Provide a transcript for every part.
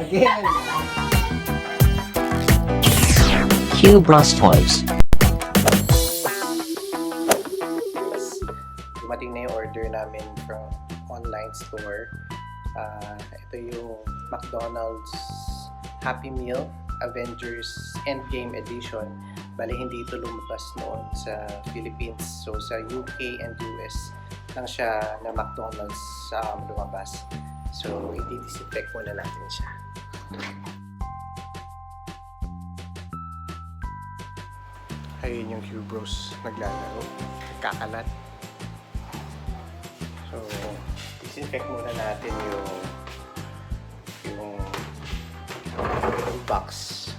Again! Qbros Toys. Dumating na yung order namin from online store. Ito yung McDonald's Happy Meal Avengers Endgame Edition. Bali, hindi ito lumabas noon sa Philippines. So, sa UK and US lang siya na McDonald's lumabas. So, i-disinfect muna natin siya. Ayun yung Qbros naglalaro. Nagkakalat. So, disinfect muna natin yung box.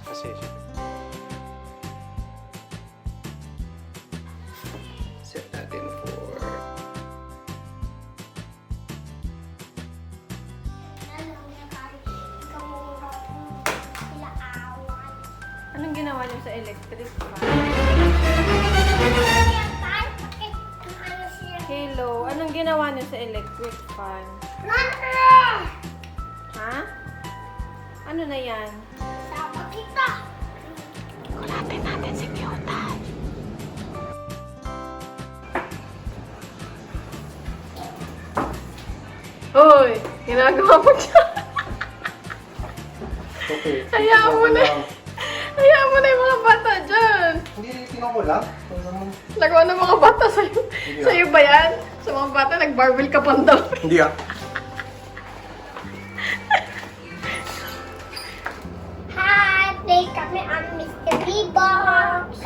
Kasi set natin for Anong ginawa niyo sa electric fan? Hello, anong ginawa niyo sa electric fan? Ha? Ano na yan? Kulatin natin si Piota. Hoy, ginagawa mo siya. okay. Hayaan mo na. Hayaan mo na yung mga bata dyan. Hindi, tingnan ko lang. Lagawa ng mga bata sa'yo. Sa'yo ba yan? Sa mga bata, nag-barbell ka pandaw. Hindi ah. Hi! Play kami ang mystery box!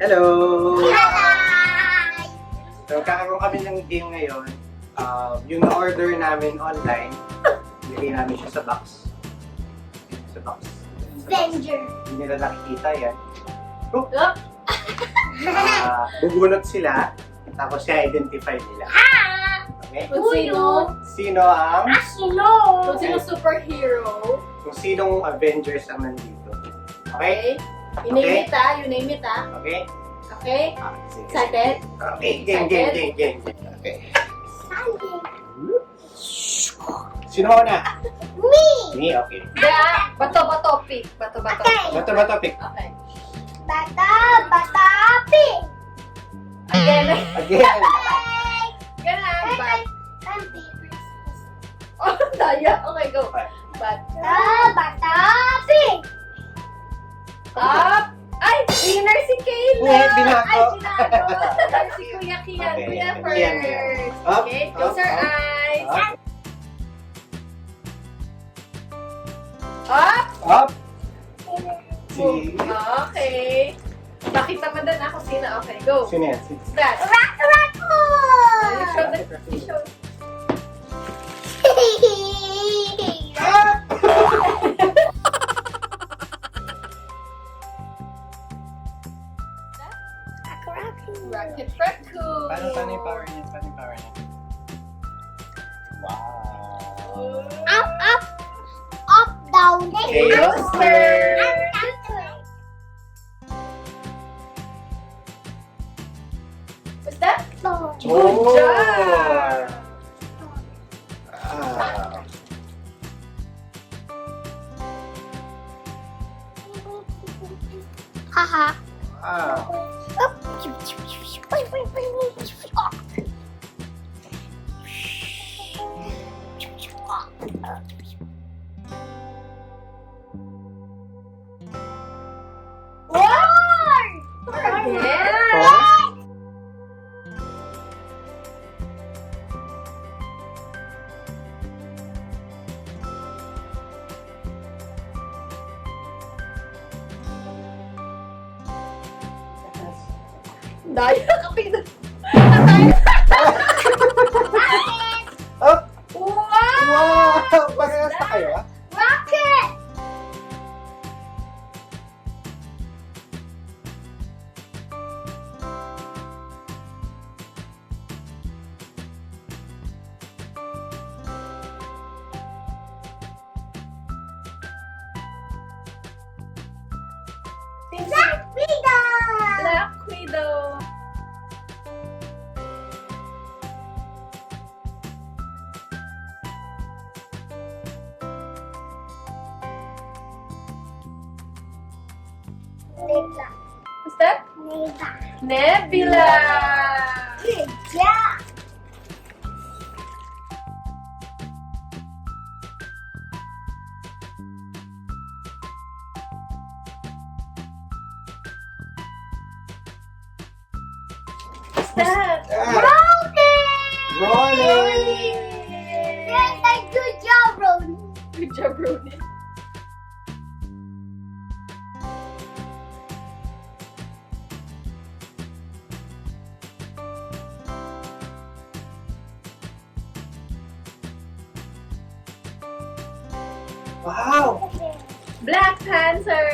Hello! Hi! So, kakaroon kami ng game ngayon. Yung na-order namin online, nilagay namin siya sa box. Sa box. Avenger! Hindi nila nakikita yan. Bubunot sila, tapos siya identify nila. Okay? Kung sino? Sino ang, Sino? Kung sino superhero. kung sinong Avengers ang nandito. Okay? You name it ah. You name it ah. Okay? Okay? Sige. Excited? Okay, game. Okay. Sino na? Me! Me, okay. Yeah. Bato-bato pick. Bato-bato. Okay. Bato pick. Okay. Bata, pink! Again. Again. Ganun. Bat. I'm favorite. Oh, daya. Okay, go. Bat. Bata, pink! Up. Ay, winner si Kayla. Uy, binago. Ay, binago. Si Kuya Kian. Okay, Kuya Kian, first. Kian. Up, Okay, close up, our up. eyes. Up. Up. Up. Si... Okay. Makita mo doon ako sino. Okay, go. Sino yan? Si... That. You Raccoon! show the... You show. Rocket Raccoon. Paano yung power niya? Wow. Up, down, Chaos Burst. What's that? Good Oh. job. Ah. Haha. Ah. Again. Daya ka pina. Up! Wow! Wow! Parehas na kayo, ah? Rocket! Nebula. What's that? Nebula. Nebula. Good job. What's that? Rolling. Yes, like good job, Rolling. Good job, Brody. Wow! Black Panther.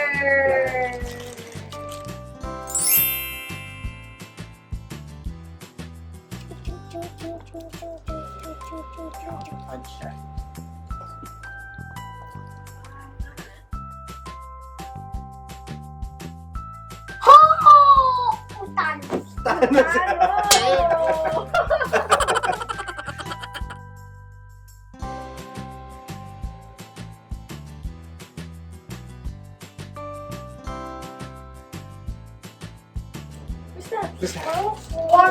Punch siya. Ho! Thanos. Thanos. What's that? What's that?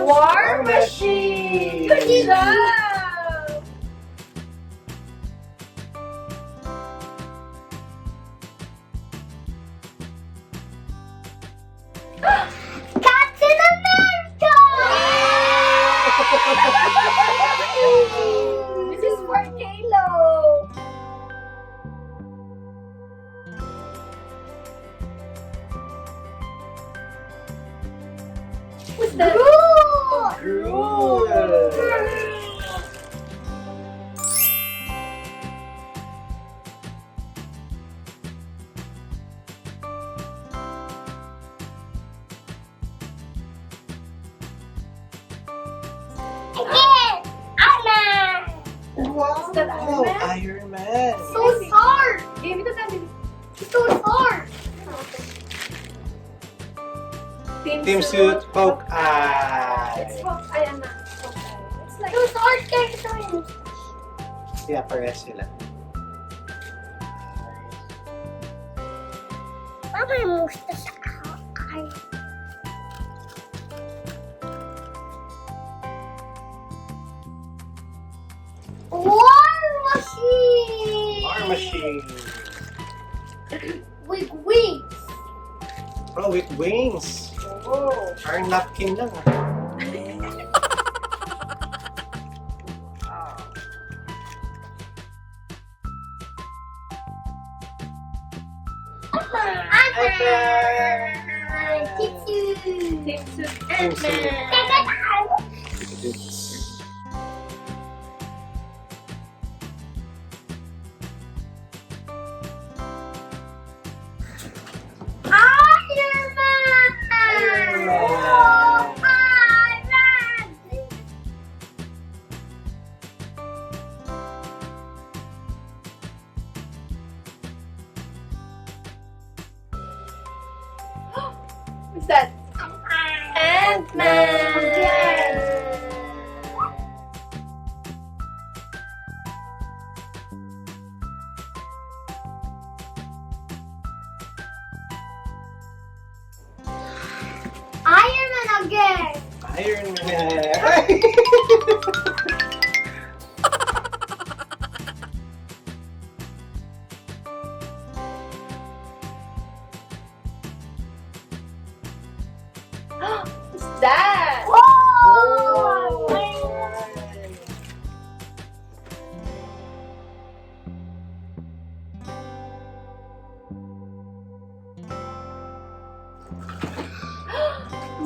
War Machine. Good job. Captain America! This is for Kalo. What's that? Groot! Again! Iron! Wow! that Iron Man? Iron Man! So hard! Game ito natin. So hard! Team Suit It's Hawkeye! Hawkeye, anak. Hawkeye. It's like So hard character. Yeah, parehas sila. Mama yung gusto sa ay. War Machine! War Machine! With wings. Oh, with wings! oh. Parang napkin lang ah. Ant-Man! Team Team Suit Team Suit. Ant-Man. Iron Man! Iron Man. Oh, Iron Man! What's that? Ant-Man. Iron Man again! Iron Man! What's that? Oh!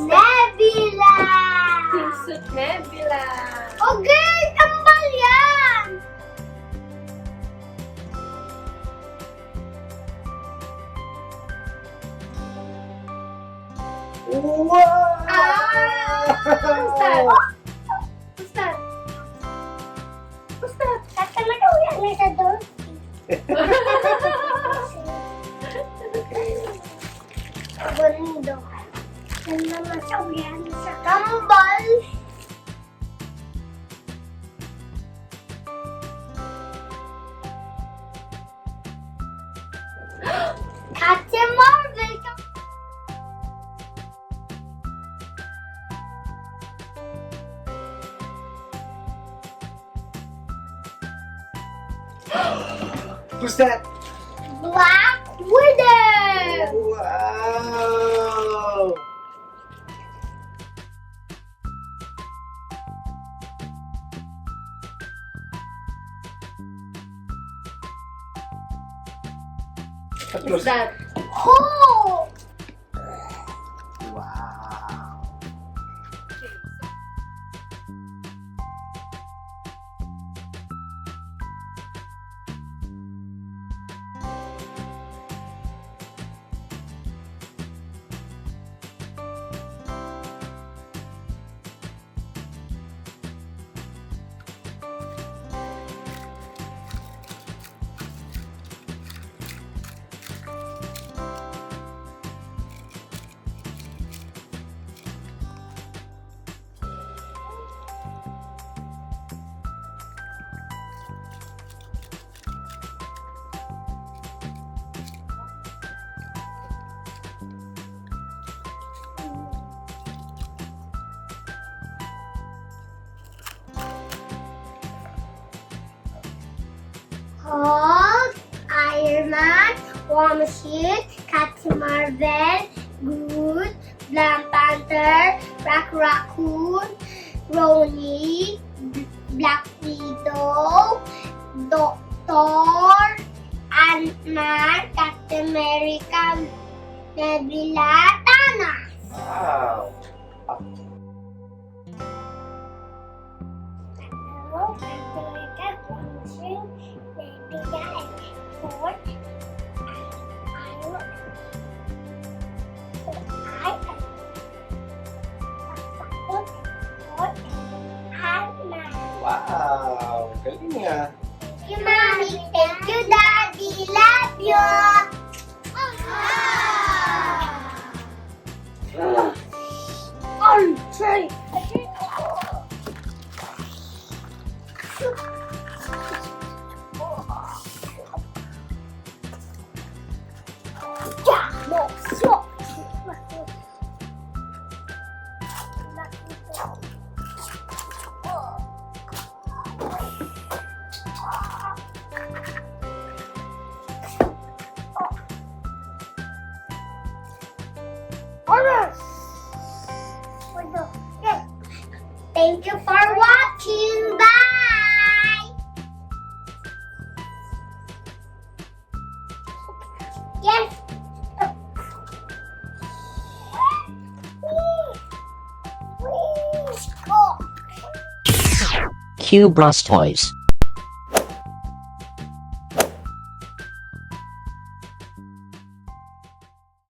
Nebula! Team Suit Nebula. Okay, tambal yan! Wow! What's that? What's that? What's that? Tatalaga ko yan sa doon. Bundok. Yan naman sa uyan sa tambal. Captain Marvel. Who's that? Black Widow. Wow! What's that? Oh! Wow! Hulk, Iron Man, War Machine, Captain Marvel, Groot, Black Panther, Raccoon, Roni, Black Widow, Thor, Ant-Man, Captain America, Nebula, Thanos. Wow! Hello, Captain America, War Machine, Nebula, and Thor. Wow! Galing nga! Thank you, Mommy. Thank you, Daddy. Love you. I'm sorry. Yeah, no, so. Thank you for watching. Bye. Yes. Qbros Toys.